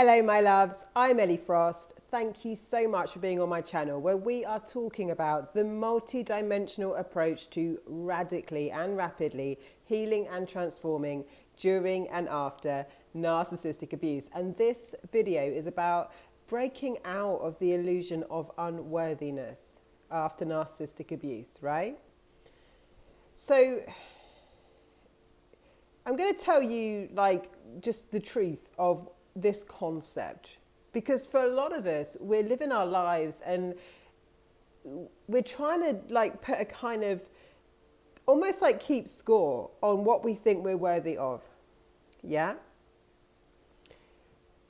Hello my loves, I'm Ellie Frost. Thank you so much for being on my channel where we are talking about the multi-dimensional approach to radically and rapidly healing and transforming during and after narcissistic abuse. And this video is about breaking out of the illusion of unworthiness after narcissistic abuse, right? So I'm going to tell you just the truth of this concept, because for a lot of us, we're living our lives and we're trying to put a kind of almost keep score on what we think we're worthy of. Yeah.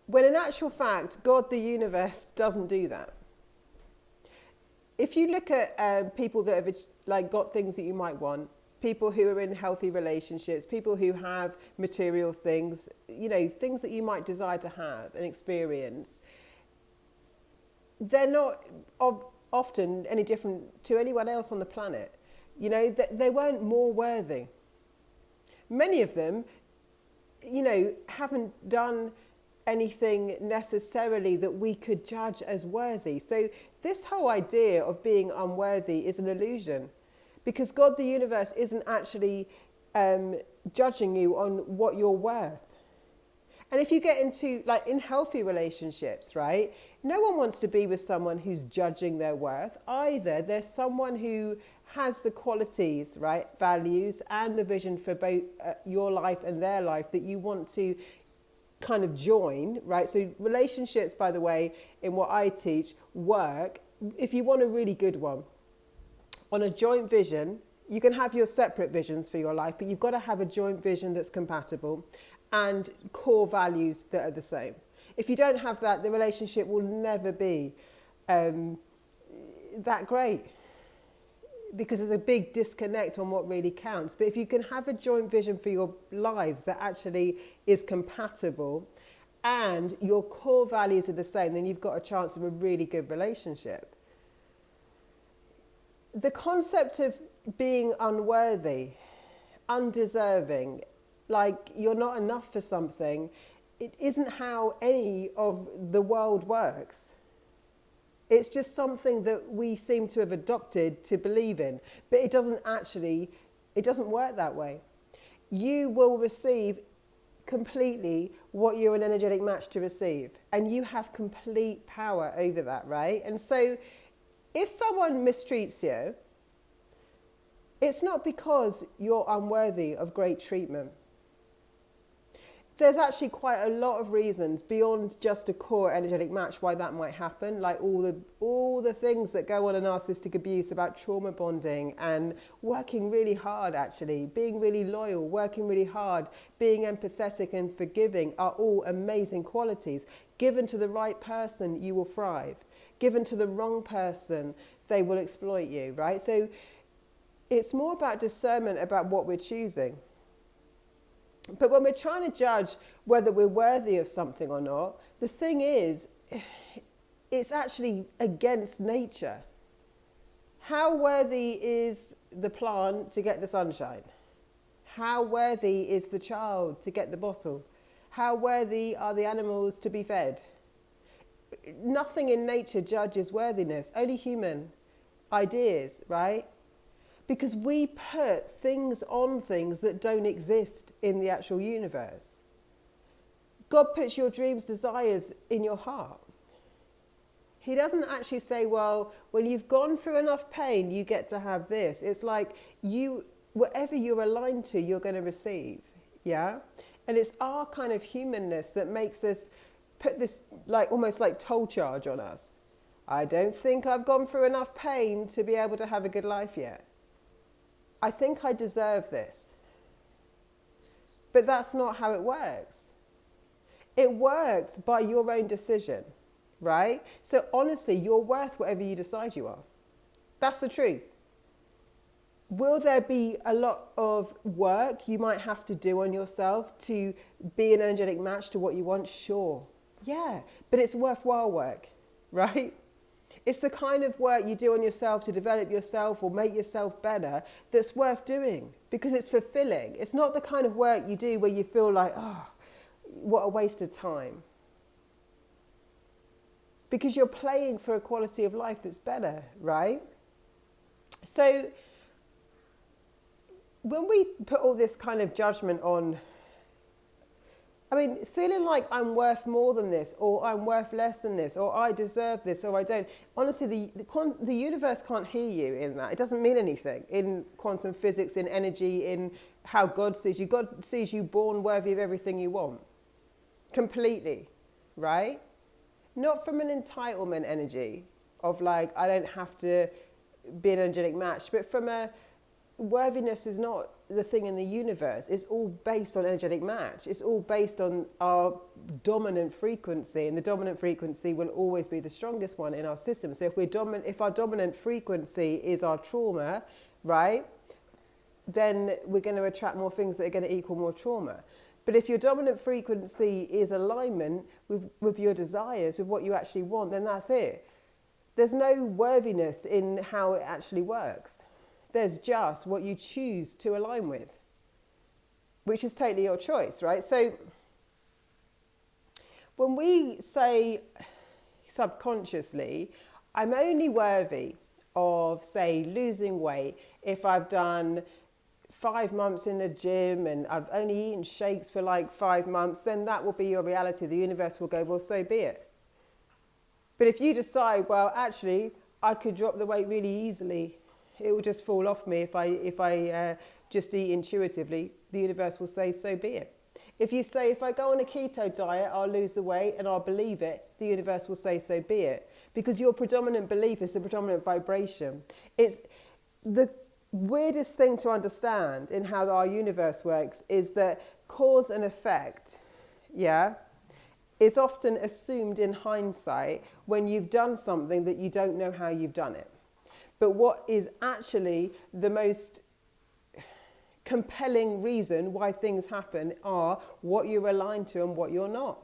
When in actual fact, God, the universe, doesn't do that. If you look at people that have got things that you might want, people who are in healthy relationships, people who have material things, things that you might desire to have and experience, they're not often any different to anyone else on the planet. They weren't more worthy. Many of them, haven't done anything necessarily that we could judge as worthy. So this whole idea of being unworthy is an illusion. Because God, the universe, isn't actually judging you on what you're worth. And if you get into, in healthy relationships, right, no one wants to be with someone who's judging their worth. Either there's someone who has the qualities, right, values, and the vision for both your life and their life that you want to kind of join, right? So relationships, by the way, in what I teach, work if you want a really good one. On a joint vision, you can have your separate visions for your life, but you've got to have a joint vision that's compatible and core values that are the same. If you don't have that, the relationship will never be that great, because there's a big disconnect on what really counts. But if you can have a joint vision for your lives that actually is compatible and your core values are the same, then you've got a chance of a really good relationship. The concept of being unworthy, undeserving, like you're not enough for something, it isn't how any of the world works. It's just something that we seem to have adopted to believe in, but it doesn't work that way. You will receive completely what you're an energetic match to receive, and you have complete power over that, right? And so if someone mistreats you, it's not because you're unworthy of great treatment. There's actually quite a lot of reasons beyond just a core energetic match why that might happen, like all the things that go on in narcissistic abuse about trauma bonding and working really hard, actually, being really loyal, working really hard, being empathetic and forgiving are all amazing qualities. Given to the right person, you will thrive. Given to the wrong person, they will exploit you, right? So it's more about discernment about what we're choosing. But when we're trying to judge whether we're worthy of something or not, the thing is, it's actually against nature. How worthy is the plant to get the sunshine? How worthy is the child to get the bottle? How worthy are the animals to be fed? Nothing in nature judges worthiness, only human ideas, right? Because we put things on things that don't exist in the actual universe. God puts your dreams, desires in your heart. He doesn't actually say, well, when you've gone through enough pain, you get to have this. It's like whatever you're aligned to, you're going to receive, yeah? And it's our kind of humanness that makes us put this almost like toll charge on us. I don't think I've gone through enough pain to be able to have a good life yet. I think I deserve this. But that's not how it works. It works by your own decision, right? So honestly, you're worth whatever you decide you are. That's the truth. Will there be a lot of work you might have to do on yourself to be an energetic match to what you want? Sure. Yeah, but it's worthwhile work, right? It's the kind of work you do on yourself to develop yourself or make yourself better that's worth doing because it's fulfilling. It's not the kind of work you do where you feel like, oh, what a waste of time. because you're playing for a quality of life that's better, right? So when we put all this kind of judgment on, I mean, feeling like I'm worth more than this, or I'm worth less than this, or I deserve this, or I don't. Honestly, the universe can't hear you in that. It doesn't mean anything in quantum physics, in energy, in how God sees you. God sees you born worthy of everything you want. Completely, right? Not from an entitlement energy of like, I don't have to be an energetic match, but from a worthiness is not the thing in the universe. It's all based on energetic match. It's all based on our dominant frequency, and the dominant frequency will always be the strongest one in our system. So if our dominant frequency is our trauma, right, then we're going to attract more things that are going to equal more trauma. But if your dominant frequency is alignment with your desires, with what you actually want, then that's it. There's no worthiness in how it actually works. There's just what you choose to align with, which is totally your choice, right? So when we say subconsciously, I'm only worthy of, say, losing weight if I've done 5 months in the gym and I've only eaten shakes for like 5 months, then that will be your reality. The universe will go, well, so be it. But if you decide, well, actually, I could drop the weight really easily, it will just fall off me if I just eat intuitively, the universe will say, so be it. If you say, if I go on a keto diet, I'll lose the weight and I'll believe it, the universe will say, so be it. Because your predominant belief is the predominant vibration. It's the weirdest thing to understand in how our universe works is that cause and effect, is often assumed in hindsight when you've done something that you don't know how you've done it. But what is actually the most compelling reason why things happen are what you're aligned to and what you're not.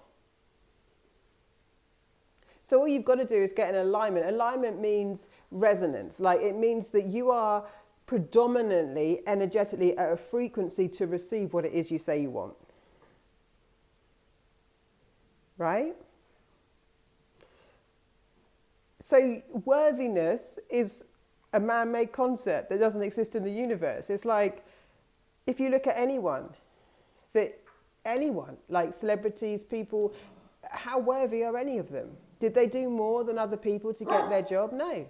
So all you've got to do is get an alignment. Alignment means resonance. Like it means that you are predominantly energetically at a frequency to receive what it is you say you want. Right? So worthiness is a man-made concept that doesn't exist in the universe. It's like, if you look at anyone, like celebrities, people, how worthy are any of them? Did they do more than other people to get their job? No.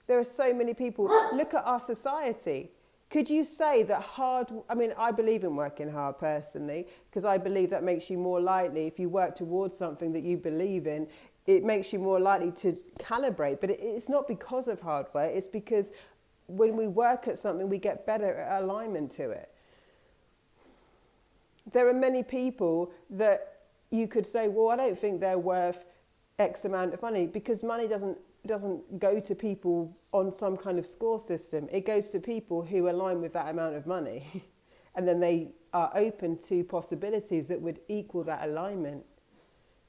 There are so many people. Look at our society. Could you say that I believe in working hard personally, because I believe that makes you more likely, if you work towards something that you believe in, it makes you more likely to calibrate. But it's not because of hard work. It's because when we work at something, we get better at alignment to it. There are many people that you could say, well, I don't think they're worth X amount of money, because money doesn't go to people on some kind of score system. It goes to people who align with that amount of money. And then they are open to possibilities that would equal that alignment.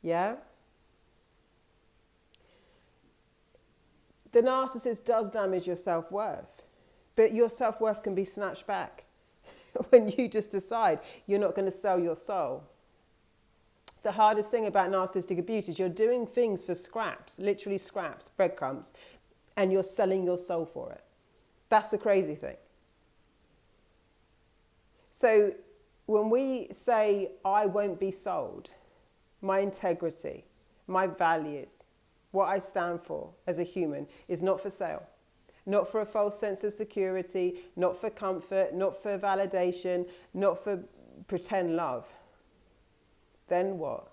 Yeah? The narcissist does damage your self-worth, but your self-worth can be snatched back when you just decide you're not going to sell your soul. The hardest thing about narcissistic abuse is you're doing things for scraps, literally scraps, breadcrumbs, and you're selling your soul for it. That's the crazy thing. So when we say, I won't be sold, my integrity, my values, what I stand for as a human is not for sale. Not for a false sense of security, not for comfort, not for validation, not for pretend love. Then what?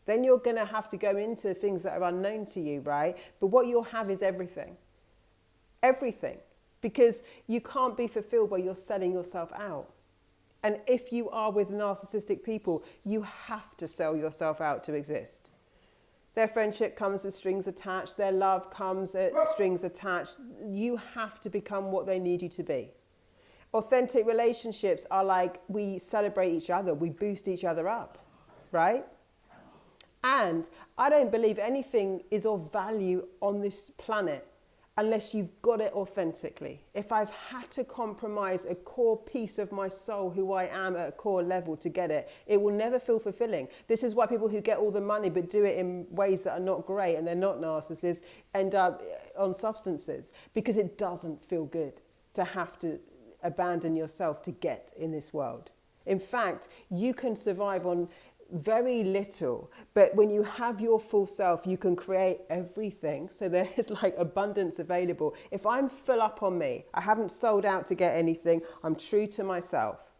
Then you're going to have to go into things that are unknown to you, right? But what you'll have is everything. Everything. Because you can't be fulfilled while you're selling yourself out. And if you are with narcissistic people, you have to sell yourself out to exist. Their friendship comes with strings attached. Their love comes with strings attached. You have to become what they need you to be. Authentic relationships are like we celebrate each other. We boost each other up, right? And I don't believe anything is of value on this planet unless you've got it authentically. If I've had to compromise a core piece of my soul, who I am at a core level to get it, it will never feel fulfilling. This is why people who get all the money but do it in ways that are not great and they're not narcissists end up on substances, because it doesn't feel good to have to abandon yourself to get in this world. In fact, you can survive on very little, but when you have your full self, you can create everything. So there is like abundance available. If I'm full up on me, I haven't sold out to get anything, I'm true to myself,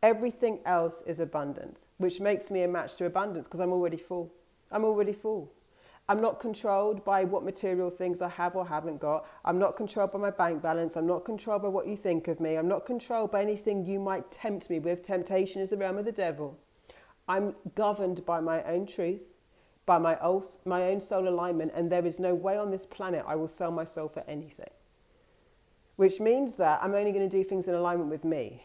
everything else is abundance, which makes me a match to abundance, because I'm already full. I'm already full. I'm not controlled by what material things I have or haven't got. I'm not controlled by my bank balance. I'm not controlled by what you think of me. I'm not controlled by anything you might tempt me with. Temptation is the realm of the devil. I'm governed by my own truth, by my own soul alignment, and there is no way on this planet I will sell my soul for anything. Which means that I'm only going to do things in alignment with me.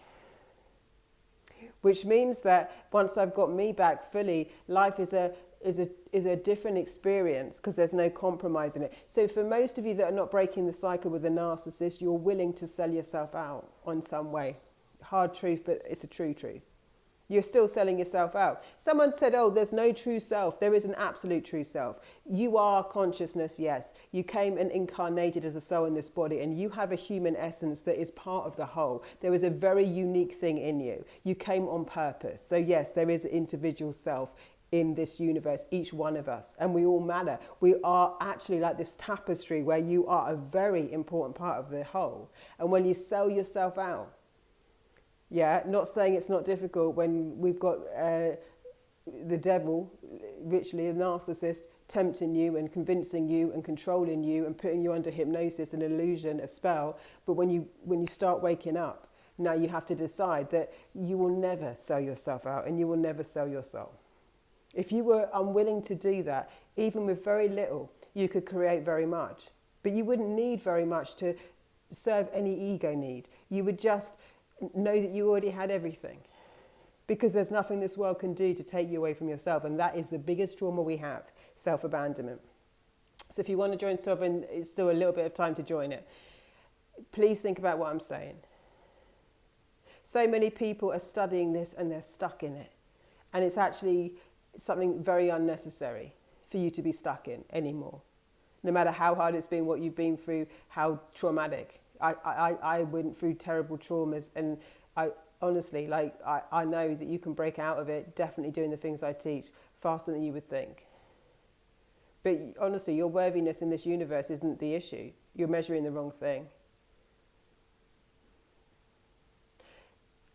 Which means that once I've got me back fully, life is a different experience, because there's no compromise in it. So for most of you that are not breaking the cycle with a narcissist, you're willing to sell yourself out on some way. Hard truth, but it's a true truth. You're still selling yourself out. Someone said, oh, there's no true self. There is an absolute true self. You are consciousness, yes. You came and incarnated as a soul in this body, and you have a human essence that is part of the whole. There is a very unique thing in you. You came on purpose. So yes, there is an individual self in this universe, each one of us, and we all matter. We are actually like this tapestry where you are a very important part of the whole. And when you sell yourself out, yeah, not saying it's not difficult when we've got the devil, literally a narcissist, tempting you and convincing you and controlling you and putting you under hypnosis, an illusion, a spell. But when you start waking up, now you have to decide that you will never sell yourself out and you will never sell your soul. If you were unwilling to do that, even with very little, you could create very much. But you wouldn't need very much to serve any ego need. You would just know that you already had everything, because there's nothing this world can do to take you away from yourself, and that is the biggest trauma we have, self-abandonment. So if you want to join self, and it's still a little bit of time to join it, please think about what I'm saying. So many people are studying this and they're stuck in it, and it's actually something very unnecessary for you to be stuck in anymore, no matter how hard it's been, what you've been through, how traumatic. I went through terrible traumas, and I honestly, I know that you can break out of it, definitely doing the things I teach, faster than you would think. But honestly, your worthiness in this universe isn't the issue. You're measuring the wrong thing.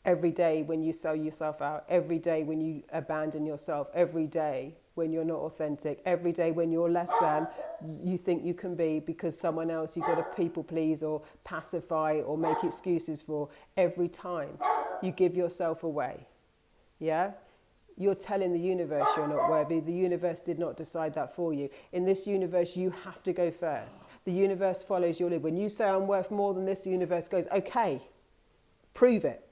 Every day when you sell yourself out, every day when you abandon yourself, every day when you're not authentic, every day when you're less than you think you can be because someone else you've got to people please or pacify or make excuses for, every time you give yourself away, yeah? You're telling the universe you're not worthy. The universe did not decide that for you. In this universe, you have to go first. The universe follows your lead. When you say I'm worth more than this, the universe goes, okay, prove it.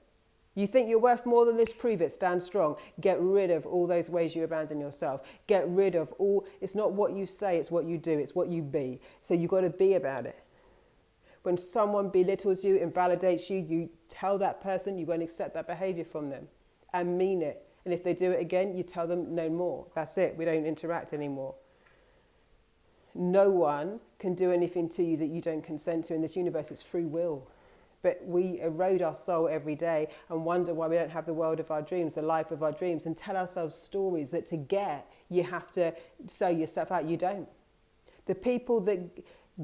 You think you're worth more than this? Prove it. Stand strong. Get rid of all those ways you abandon yourself. Get rid of all. It's not what you say, it's what you do. It's what you be. So you've got to be about it. When someone belittles you, invalidates you, you tell that person you won't accept that behavior from them and mean it. And if they do it again, you tell them no more. That's it. We don't interact anymore. No one can do anything to you that you don't consent to in this universe. It's free will. But we erode our soul every day and wonder why we don't have the world of our dreams, the life of our dreams, and tell ourselves stories that to get, you have to sell yourself out. You don't. The people that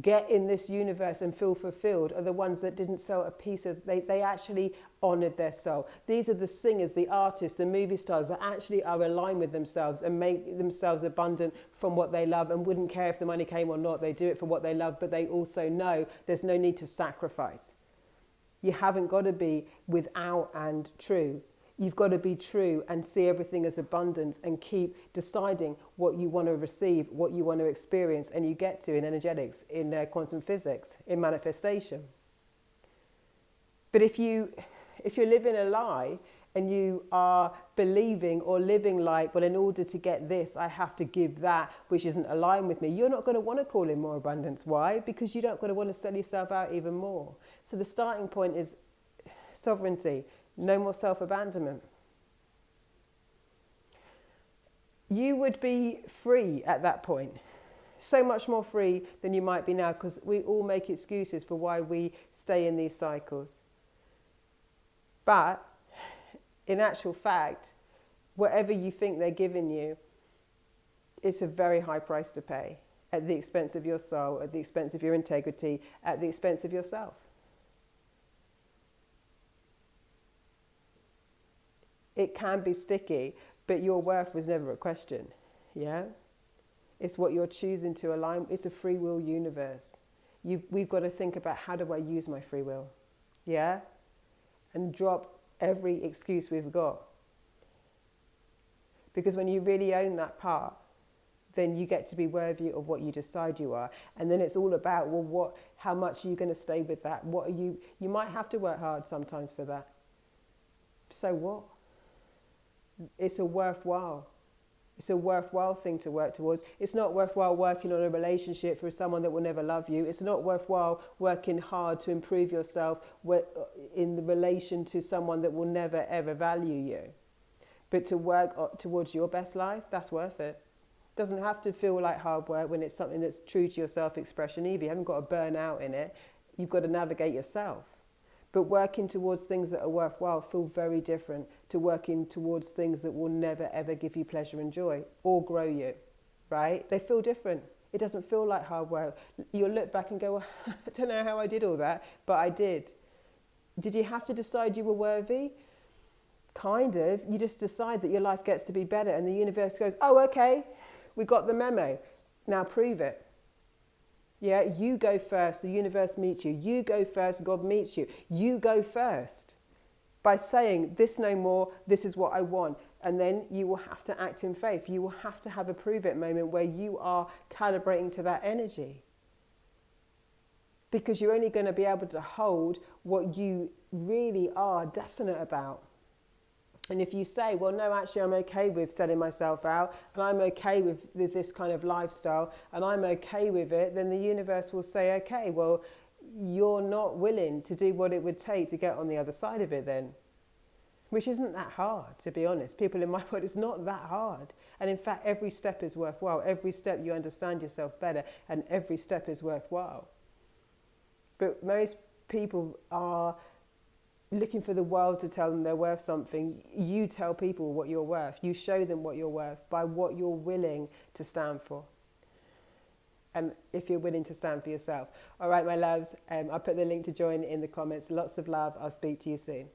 get in this universe and feel fulfilled are the ones that didn't sell a piece of, they actually honored their soul. These are the singers, the artists, the movie stars that actually are aligned with themselves and make themselves abundant from what they love and wouldn't care if the money came or not. They do it for what they love, but they also know there's no need to sacrifice. You haven't got to be without and true. You've got to be true and see everything as abundance and keep deciding what you want to receive, what you want to experience, and you get to in energetics, in quantum physics, in manifestation. But if you're living a lie and you are believing or living like, well, in order to get this, I have to give that, which isn't aligned with me, you're not going to want to call in more abundance. Why? Because you're not going to want to sell yourself out even more. So the starting point is sovereignty, no more self-abandonment. You would be free at that point. So much more free than you might be now, because we all make excuses for why we stay in these cycles. But in actual fact, whatever you think they're giving you, it's a very high price to pay, at the expense of your soul, at the expense of your integrity, at the expense of yourself. It can be sticky, but your worth was never a question. Yeah? It's what you're choosing to align. It's a free will universe. We've got to think about, how do I use my free will? Yeah? And drop every excuse we've got. Because when you really own that part, then you get to be worthy of what you decide you are. And then it's all about, well, how much are you going to stay with that? You might have to work hard sometimes for that. So what? It's a worthwhile thing to work towards. It's not worthwhile working on a relationship for someone that will never love you. It's not worthwhile working hard to improve yourself in the relation to someone that will never ever value you. But to work towards your best life, that's worth it. It doesn't have to feel like hard work when it's something that's true to your self-expression either. You haven't got to burn out in it. You've got to navigate yourself. But working towards things that are worthwhile feel very different to working towards things that will never ever give you pleasure and joy or grow you, right? They feel different. It doesn't feel like hard work. You'll look back and go, well, I don't know how I did all that, but I did. Did you have to decide you were worthy? Kind of. You just decide that your life gets to be better, and the universe goes, oh, okay, we got the memo. Now prove it. Yeah, you go first, the universe meets you. You go first, God meets you. You go first by saying, this no more, this is what I want. And then you will have to act in faith. You will have to have a prove it moment where you are calibrating to that energy. Because you're only going to be able to hold what you really are definite about. And if you say, well, no, actually, I'm okay with selling myself out, and I'm okay with this kind of lifestyle, and I'm okay with it, then the universe will say, okay, well, you're not willing to do what it would take to get on the other side of it then. Which isn't that hard, to be honest. People in my world, it's not that hard. And in fact, every step is worthwhile. Every step you understand yourself better, and every step is worthwhile. But most people are looking for the world to tell them they're worth something. You tell people what you're worth. You show them what you're worth by what you're willing to stand for. And if you're willing to stand for yourself. All right, my loves, I'll put the link to join in the comments. Lots of love. I'll speak to you soon.